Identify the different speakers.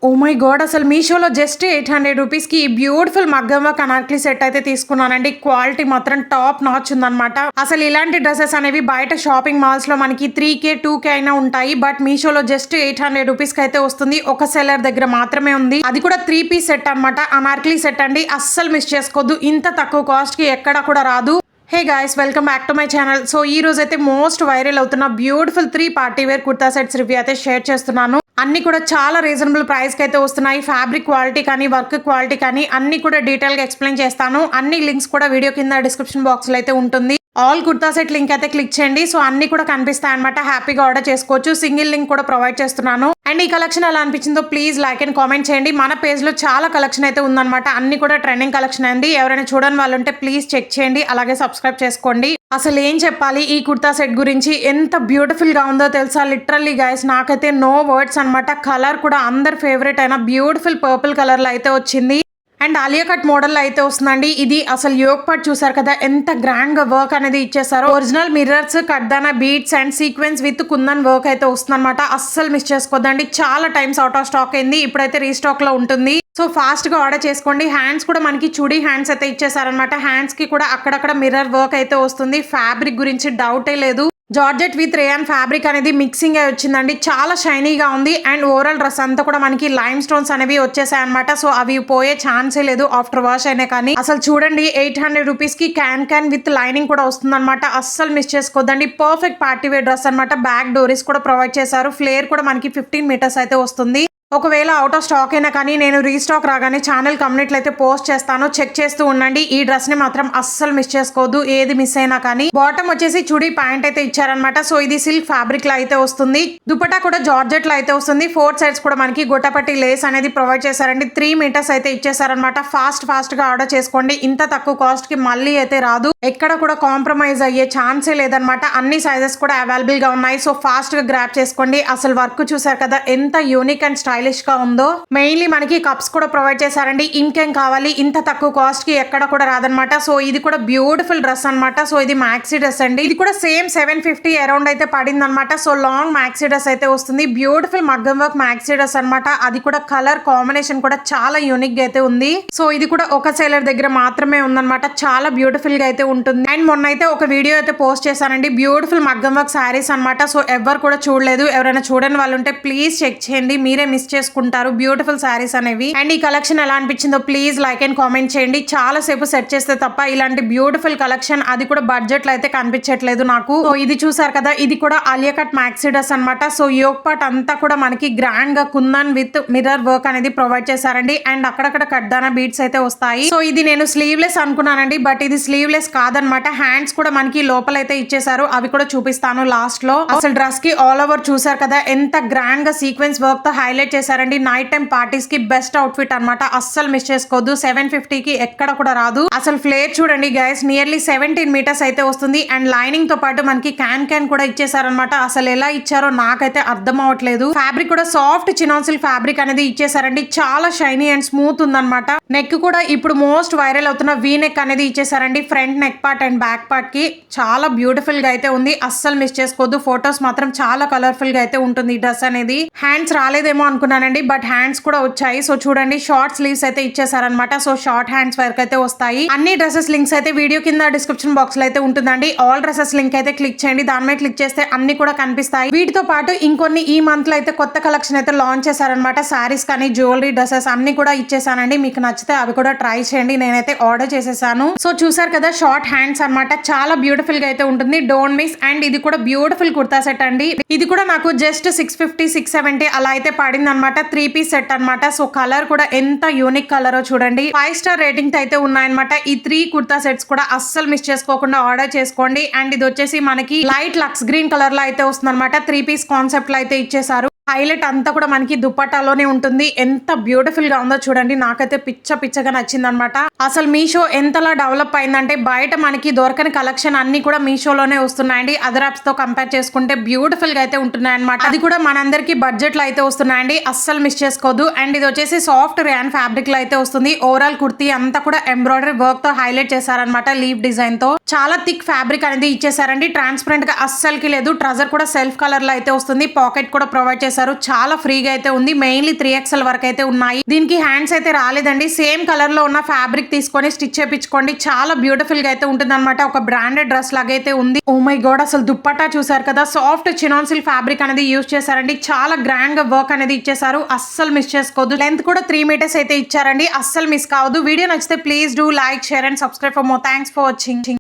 Speaker 1: Oh my God, అసలు మీషోలో just 800 రూపీస్కి ఈ బ్యూటిఫుల్ మగ్గం వర్క్ అనార్కలి సెట్ అయితే తీసుకున్నానండి. క్వాలిటీ మాత్రం టాప్ నాచ్ ఉందన్నమాట. అసలు ఇలాంటి డ్రెస్సెస్ అనేవి బయట షాపింగ్ మాల్స్ లో మనకి 3K 2K అయినా ఉంటాయి. బట్ మీషోలో జస్ట్ 800 రూపీస్కి అయితే వస్తుంది. ఒక సెల్లర్ దగ్గర మాత్రమే ఉంది. అది కూడా 3 పీస్ సెట్ అనమాట. అనార్కలి సెట్ అండి, అస్సలు మిస్ చేసుకోవద్దు. ఇంత తక్కువ కాస్ట్ కి ఎక్కడ కూడా రాదు. Hey guys, welcome back to my channel. So ఈ రోజు అయితే మోస్ట్ వైరల్ అవుతున్న beautiful 3 party wear kurta sets review అయితే షేర్ చేస్తున్నాను. అన్ని కూడా చాలా రీజనబుల్ ప్రైస్ కి అయితే వస్తున్నాయి. ఫ్యాబ్రిక్ క్వాలిటీ కానీ వర్క్ క్వాలిటీ కానీ అన్ని కూడా డీటెయిల్ గా ఎక్స్ప్లెయిన్ చేస్తాను. అన్ని లింక్స్ కూడా వీడియో కింద డిస్క్రిప్షన్ బాక్స్ లో అయితే ఉంటుంది. ఆల్ కుర్తా సెట్ లింక్ అయితే క్లిక్ చేయండి. సో అన్ని కూడా కనిపిస్తాయి అనమాట. హ్యాపీగా ఆర్డర్ చేసుకోవచ్చు. సింగిల్ లింక్ కూడా ప్రొవైడ్ చేస్తున్నాను. అండ్ ఈ కలెక్షన్ ఎలా అనిపించిందో ప్లీజ్ లైక్ అండ్ కామెంట్ చేయండి. మన పేజ్ లో చాలా కలెక్షన్ అయితే ఉందన్నమాట. అన్ని కూడా ట్రెండింగ్ కలెక్షన్ అండి. ఎవరైనా చూడని వాళ్ళు ఉంటే ప్లీజ్ చెక్ చేయండి. అలాగే సబ్స్క్రైబ్ చేసుకోండి. అసలు ఏం చెప్పాలి ఈ కుర్తా సెట్ గురించి, ఎంత బ్యూటిఫుల్ గా ఉందో తెలుసా. లిటరల్లీ గైస్, నాకైతే నో వర్డ్స్ అనమాట. కలర్ కూడా అందరి ఫేవరెట్ అయిన బ్యూటిఫుల్ పర్పుల్ కలర్ లో అయితే వచ్చింది. అండ్ ఆలియా కట్ మోడల్ అయితే వస్తుందండి. ఇది అసలు యోగ్ పార్ట్ చూసారు కదా, ఎంత గ్రాండ్ గా వర్క్ అనేది ఇచ్చేసారు. ఒరిజినల్ మిర్రర్స్, కడ్దానా beads and sequence with kundan work అయితే వస్తుంది అనమాట. అస్సలు మిస్ చేసుకోద్దండి. చాలా టైమ్స్ అవుట్ ఆఫ్ స్టాక్ అయింది, ఇప్పుడైతే రీస్టాక్ లో ఉంటుంది. సో ఫాస్ట్ గా ఆర్డర్ చేసుకోండి. హ్యాండ్స్ కూడా మనకి చుడీ హ్యాండ్స్ అయితే ఇచ్చేసారనమాట. హ్యాండ్స్ కి కూడా అక్కడక్కడ మిర్రర్ వర్క్ అయితే వస్తుంది. ఫ్యాబ్రిక్ గురించి డౌటే లేదు. జార్జెట్ విత్ రేయాన్ ఫ్యాబ్రిక్ అనేది మిక్సింగ్ అయి వచ్చిందండి. చాలా షైనీగా ఉంది. అండ్ ఓవరాల్ డ్రెస్ అంతా కూడా మనకి లైమ్ స్టోన్స్ అనేవి వచ్చేసాయి అనమాట. సో అవి పోయే ఛాన్సే లేదు ఆఫ్టర్ వాష్ అయినా కానీ. అసలు చూడండి, 800 రూపీస్ కి క్యాన్ విత్ లైనింగ్ కూడా వస్తుంది అనమాట. అస్సలు మిస్ చేసుకోద్దండి. పర్ఫెక్ట్ పార్టీ వేర్ డ్రెస్ అనమాట. బ్యాక్ డోరీస్ కూడా ప్రొవైడ్ చేశారు. ఫ్లేర్ కూడా మనకి 15 మీటర్స్ అయితే వస్తుంది. ఒకవేళ అవుట్ ఆఫ్ స్టాక్ అయినా కానీ నేను రీస్టాక్ రాగానే ఛానల్ కమ్యూనిటీలో అయితే పోస్ట్ చేస్తాను. చెక్ చేస్తూ ఉండండి. ఈ డ్రెస్ ని మాత్రం అస్సలు మిస్ చేసుకోవద్దు, ఏది మిస్ అయినా కానీ. బాటమ్ వచ్చేసి చుడీ ప్యాంట్ అయితే ఇచ్చారనమాట. సో ఇది సిల్క్ ఫ్యాబ్రిక్ లో అయితే వస్తుంది. దుపట్టా కూడా జార్జెట్ లో అయితే వస్తుంది. 4 సైడ్స్ కూడా మనకి గొట్టపట్టి లేస్ అనేది ప్రొవైడ్ చేశారండి. 3 మీటర్స్ అయితే ఇచ్చేసారనమాట. ఫాస్ట్ గా ఆర్డర్ చేసుకోండి. ఇంత తక్కువ కాస్ట్ కి మళ్ళీ అయితే రాదు. ఎక్కడ కూడా కాంప్రమైజ్ అయ్యే ఛాన్సే లేదనమాట. అన్ని సైజెస్ కూడా అవైలబుల్ గా ఉన్నాయి. సో ఫాస్ట్ గా గ్రాప్ చేసుకోండి. అసలు వర్క్ చూసారు కదా, ఎంత యూనిక్ అండ్ స్టైలిష్ గా ఉందో. మెయిన్లీ మనకి కప్స్ కూడా ప్రొవైడ్ చేశారండి. ఇంకేం కావాలి, ఇంత తక్కువ కాస్ట్ కి ఎక్కడ కూడా రాదనమాట. సో ఇది కూడా బ్యూటిఫుల్ డ్రెస్ అనమాట. సో ఇది మ్యాక్సీ డ్రెస్ అండి. ఇది కూడా సేమ్ 750 అరౌండ్ అయితే పడింది అనమాట. సో లాంగ్ మ్యాక్సీ డ్రెస్ అయితే వస్తుంది. బ్యూటిఫుల్ మగ్గం వర్క్ మ్యాక్సీ డ్రెస్ అనమాట. అది కూడా కలర్ కాంబినేషన్ కూడా చాలా యూనిక్ గా అయితే ఉంది. సో ఇది కూడా ఒక సేలర్ దగ్గర మాత్రమే ఉందన్నమాట. చాలా బ్యూటిఫుల్ గా అయితే ఉంటుంది. అండ్ మొన్న అయితే ఒక వీడియో అయితే పోస్ట్ చేశానండి. బ్యూటిఫుల్ మగ్గం వర్క్ శారీస్ అనమాట. సో ఎవరు కూడా చూడలేదు. ఎవరైనా చూడని వాళ్ళు ఉంటే ప్లీజ్ చెక్ చేయండి. మీరే మిస్ చేసుకుంటారు బ్యూటిఫుల్ శారీస్ అనేవి. అండ్ ఈ కలెక్షన్ ఎలా అనిపించిందో ప్లీజ్ లైక్ అండ్ కామెంట్ చేయండి. చాలా సేపు సెట్ చేస్తే తప్ప ఇలాంటి బ్యూటిఫుల్ కలెక్షన్, అది కూడా బడ్జెట్ లో అయితే కనిపించట్లేదు నాకు. సో ఇది చూసారు కదా, ఇది కూడా ఆలియా కట్ మ్యాక్సీ డ్రెస్ అనమాట. సో యోగ్ పార్ట్ అంతా కూడా మనకి గ్రాండ్ గా కుందన్ విత్ మిర్రర్ వర్క్ అనేది ప్రొవైడ్ చేశారండి. అండ్ అక్కడక్కడ కడ్దానా బీడ్స్ అయితే వస్తాయి. సో ఇది నేను స్లీవ్లెస్ అనుకున్నానండి, బట్ ఇది స్లీవ్లెస్ కాదనమాట. హ్యాండ్స్ కూడా మనకి లోపల అయితే ఇచ్చేసారు. అవి కూడా చూపిస్తాను లాస్ట్ లో. అసలు డ్రెస్ కి ఆల్ ఓవర్ చూసారు కదా, ఎంత గ్రాండ్ గా సీక్వెన్స్ వర్క్ తో హైలైట్ చేశారండి. నైట్ టైం పార్టీస్ కి బెస్ట్ అవుట్ ఫిట్ అనమాట. అస్సలు మిస్ చేసుకోవద్దు. 750 కి ఎక్కడ కూడా రాదు. అసలు ఫ్లేర్ చూడండి గైస్, నియర్లీ 17 మీటర్స్ అయితే వస్తుంది. అండ్ లైనింగ్ తో పాటు మనకి క్యాన్ కూడా ఇచ్చేసారనమాట. అసలు ఎలా ఇచ్చారో నాకైతే అర్థం అవ్వట్లేదు. ఫ్యాబ్రిక్ కూడా సాఫ్ట్ చినాన్ సిల్క్ ఫ్యాబ్రిక్ అనేది ఇచ్చేసారండి. చాలా షైనీ అండ్ స్మూత్ ఉందన్నమాట. నెక్ కూడా ఇప్పుడు మోస్ట్ వైరల్ అవుతున్న వీ నెక్ అనేది ఇచ్చేసారండి. Front neck part and back part కి చాలా బ్యూటిఫుల్ గా అయితే ఉంది. అస్సలు మిస్ చేసుకోవద్దు. ఫొటోస్ మాత్రం చాలా కలర్ఫుల్ గా అయితే ఉంటుంది ఈ డ్రెస్ అనేది. హ్యాండ్స్ రాలేదేమో అనుకున్నానండి, బట్ హ్యాండ్స్ కూడా వచ్చాయి. సో చూడండి, షార్ట్ స్లీవ్స్ అయితే ఇచ్చేసారనమాట. సో షార్ట్ హ్యాండ్స్ వరకు అయితే వస్తాయి. అన్ని డ్రెస్సెస్ లింక్స్ అయితే వీడియో కింద డిస్క్రిప్షన్ బాక్స్ లో అయితే ఉంటుందండి. ఆల్ డ్రెస్సెస్ లింక్ అయితే క్లిక్ చేయండి. దాని మీద క్లిక్ చేస్తే అన్ని కూడా కనిపిస్తాయి. వీటితో పాటు ఇంకొన్ని ఈ మంత్ లో అయితే కొత్త కలెక్షన్ అయితే లాంచ్ చేశారనమాట. సారీస్ కానీ జ్యువెలరీ డ్రెస్సెస్ అన్ని కూడా ఇచ్చేసానండి. మీకు నచ్చితే అవి కూడా ట్రై చేయండి. నేనైతే ఆర్డర్ చేసేసాను. సో చూసారు కదా, షార్ట్ హ్యాండ్స్ అనమాట. చాలా బ్యూటిఫుల్ గా అయితే ఉంటుంది. Don't miss. అండ్ ఇది కూడా బ్యూటిఫుల్ కుర్తా సెట్ అండి. ఇది కూడా నాకు జస్ట్ 650 670 అలా అయితే పడింది అనమాట. 3 పీస్ సెట్ అనమాట. సో కలర్ కూడా ఎంత యూనిక్ కలర్ చూడండి. 5 స్టార్ రేటింగ్ అయితే ఉన్నాయన్నమాట. ఈ 3 కుర్తా సెట్స్ కూడా అస్సలు మిస్ చేసుకోకుండా ఆర్డర్ చేసుకోండి. అండ్ ఇది వచ్చేసి మనకి లైట్ లక్స్ గ్రీన్ కలర్ లో అయితే వస్తుంది అనమాట. 3 పీస్ కాన్సెప్ట్ లో అయితే ఇచ్చేసారు. హైలైట్ అంతా కూడా మనకి దుపట్టాలోనే ఉంటుంది. ఎంత బ్యూటిఫుల్ గా ఉందో చూడండి. నాకైతే పిచ్చగా నచ్చింది అనమాట. అసలు మీషో ఎంతలా డెవలప్ అయిందంటే బయట మనకి దొరకని కలెక్షన్ అన్ని కూడా మీషోలోనే వస్తున్నాయండి. అదర్ యాప్స్ తో కంపేర్ చేసుకుంటే బ్యూటిఫుల్ గా అయితే ఉంటున్నాయి అనమాట. అది కూడా మనందరికి బడ్జెట్ లో అయితే వస్తున్నాయండి. అస్సలు మిస్ చేసుకోవద్దు. అండ్ ఇది వచ్చేసి సాఫ్ట్ రేయాన్ ఫ్యాబ్రిక్ లో అయితే వస్తుంది. ఓవరాల్ కుర్తీ అంతా కూడా ఎంబ్రాయిడరీ వర్క్ తో హైలైట్ చేశారనమాట. లీవ్ డిజైన్ తో చాలా థిక్ ఫ్యాబ్రిక్ అనేది ఇచ్చేసారండి. ట్రాన్స్పరెంట్ గా అస్సలకి లేదు. ట్రజర్ కూడా సెల్ఫ్ కలర్ లో అయితే వస్తుంది. పాకెట్ కూడా ప్రొవైడ్ చేశారు. ఇచ్చేసారు. చాలా ఫ్రీగా అయితే ఉంది. మెయిన్లీ 3XL వరకు అయితే ఉన్నాయి. దీనికి హ్యాండ్స్ అయితే రాలేదండి. సేమ్ కలర్ లో ఉన్న ఫ్యాబ్రిక్ తీసుకొని స్టిచ్ చేపించుకోండి. చాలా బ్యూటిఫుల్ గా అయితే ఉంటుంది అనమాట. ఒక బ్రాండెడ్ డ్రెస్ లాగైతే ఉంది. ఓ మై గాడ్, అసలు దుప్పట్టా చూసారు కదా, సాఫ్ట్ చినాన్ సిల్క్ ఫ్యాబ్రిక్ అనేది యూజ్ చేశారండి. చాలా గ్రాండ్ గా వర్క్ అనేది ఇచ్చేసారు. అస్సలు మిస్ చేసుకోవద్దు. లెంత్ కూడా 3 మీటర్స్ అయితే ఇచ్చారండి. అస్సలు మిస్ కావద్దు. వీడియో నచ్చితే please do like, share and subscribe for more. Thanks for watching.